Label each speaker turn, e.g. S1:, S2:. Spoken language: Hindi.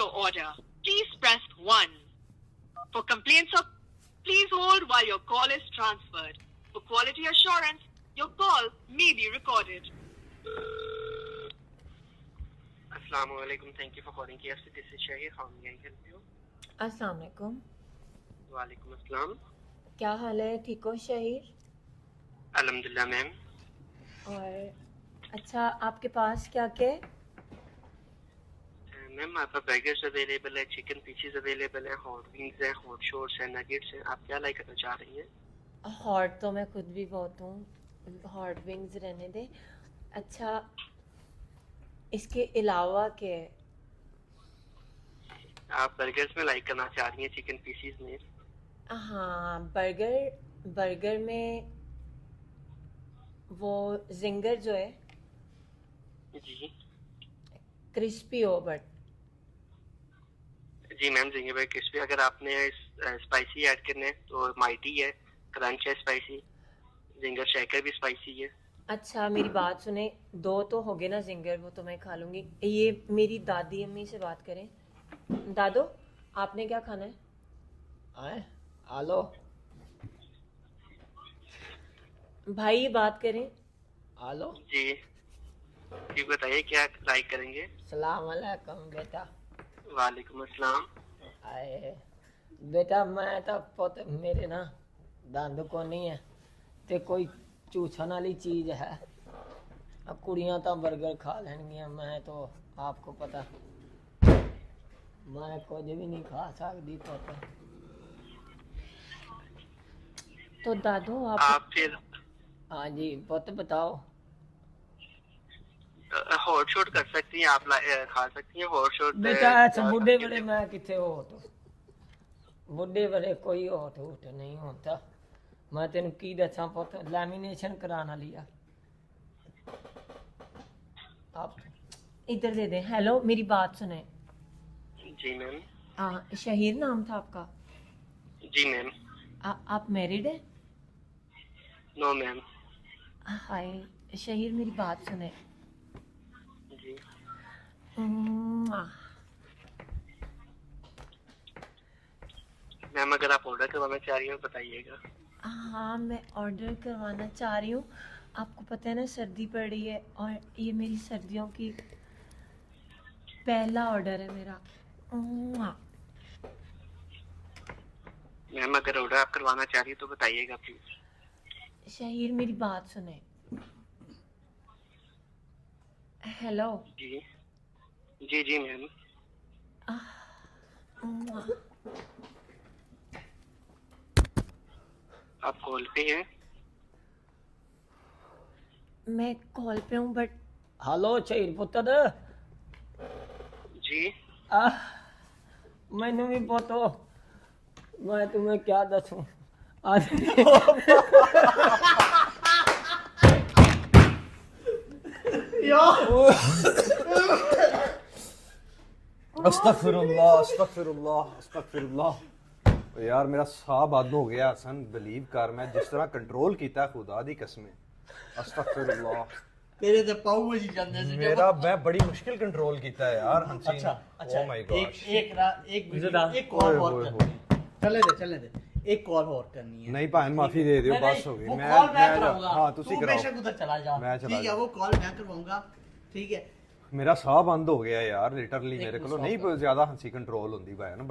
S1: your order, please press 1. For complaints of, please hold while your call is transferred. For quality assurance, your call may be recorded. Assalamualaikum. Thank you for calling KFC. This is Shahir. How may I help you?
S2: अस्सलाम वालेकुम।
S1: वालेकुम अस्सलाम।
S2: क्या हाल है, ठीक हो शहीर?
S1: अल्हम्दुलिल्लाह मैम।
S2: और अच्छा, आपके पास क्या क्या है?
S1: मैम हमारे पास बर्गर्स अवेलेबल है, चिकन पीसेस अवेलेबल है, हॉट विंग्स है, हॉट शॉर्ट्स है, नगेट्स है। आप क्या लाइक करना चाह रही हैं?
S2: हॉट तो मैं खुद भी बहुत हूँ, हॉट विंग्स रहने दे। अच्छा, इसके अलावा क्या है?
S1: आप बर्गर्स में लाइक करना चाह रही हैं, चिकन पीसेस में?
S2: हाँ, बर्गर में वो जिंगर जो है
S1: जी
S2: क्रिस्पी हो, बट
S1: जी मैम, जिंगर बर्गर क्रिस्पी। अगर आपने स्पाइसी ऐड करने तो माइटी है, क्रंच है स्पाइसी, जिंगर शेकर भी स्पाइसी है।
S2: अच्छा मेरी बात सुने, 2 तो हो गए ना जिंगर, वो तो मैं खा लूँगी। ये मेरी दादी अम्मी से बात करें। दादो, आपने क्या खाना है?
S3: आए आलो
S2: भाई ये बात करें।
S3: आलो।
S1: जी जी बताइए क्या लाइक करेंगे?
S3: सलाम अलैकुम बेटा।
S1: वालेकुम अस्सलाम।
S3: आए बेटा, मैं तो पुत मेरे ना दंद को नहीं है ते कोई चूछन वाली चीज है। अब कुड़ियां तो बर्गर खा लैनगियां, मैं तो आपको पता मैं कुछ भी नहीं खा सकती पुत।
S2: तो दादो
S1: आप फिर
S3: हाँ जी पुत बताओ।
S1: हॉट शॉट कर सकती हैं, आप खा सकती हैं हॉट शॉट।
S3: बेटा ऐसे बुढ़े बड़े मैं कितने हो तो बुढ़े बड़े कोई होट हूट नहीं होता। मैं तेन की दसा पुत, लैमीनेशन कराना लिया आप।
S2: इधर दे दे। हेलो, मेरी बात सुने।
S1: जी मैम।
S2: शहीर नाम था आपका?
S1: जी मैम।
S2: आप मैरिड है?
S1: No ma'am.
S2: हाय शहीर, मेरी बात सुने।
S1: जी मैम, अगर आप ऑर्डर करवाना चाह रही हो बताइएगा।
S2: हाँ, मैं ऑर्डर करवाना चाह रही हूँ। आपको पता है ना, सर्दी पड़ रही है और ये मेरी सर्दियों की पहला ऑर्डर है मेरा।
S1: मैम अगर ऑर्डर आप करवाना चाह रही हो तो बताइएगा प्लीज।
S2: शहीर मेरी बात सुने। हेलो।
S1: जी जी जी मैम। आप कॉल पे हैं?
S2: मैं कॉल पे हूँ बट
S3: हेलो शहीर पुत्र।
S1: जी
S3: मैनू भी पतो, मैं तुम्हें क्या दसूं आज।
S4: अस्तगफिरुल्लाह अस्तगफिरुल्लाह अस्तगफिरुल्लाह। यार मेरा साह बंद हो गया हसन, बिलीव कर मैं जिस तरह कंट्रोल किया खुदा दी कसम। अस्तगफिरुल्लाह।
S5: तेरे ते पाऊ जी जांदे से
S4: मेरा मैं बड़ी मुश्किल कंट्रोल किया है यार हंसी।
S5: अच्छा
S4: ओह माय गॉड।
S5: एक कॉल और करनी है। चले दे एक कॉल और करनी है।
S4: नहीं भाई माफी दे दियो, बस हो गई।
S5: वो कॉल मैं
S4: मैं
S5: कराऊंगा।
S4: हां
S5: तू
S4: तुसी कराओ।
S5: बेशक उधर चला जा।
S4: मैं चला
S5: ठीक है, वो कॉल मैं करवाऊंगा। ठीक है।
S4: मेरा साह बंद हो गया यार लिटरली,
S5: एक
S4: मेरे
S5: मिनट
S4: को नहीं ज्यादा हंसी कंट्रोल होंदी भाई ना।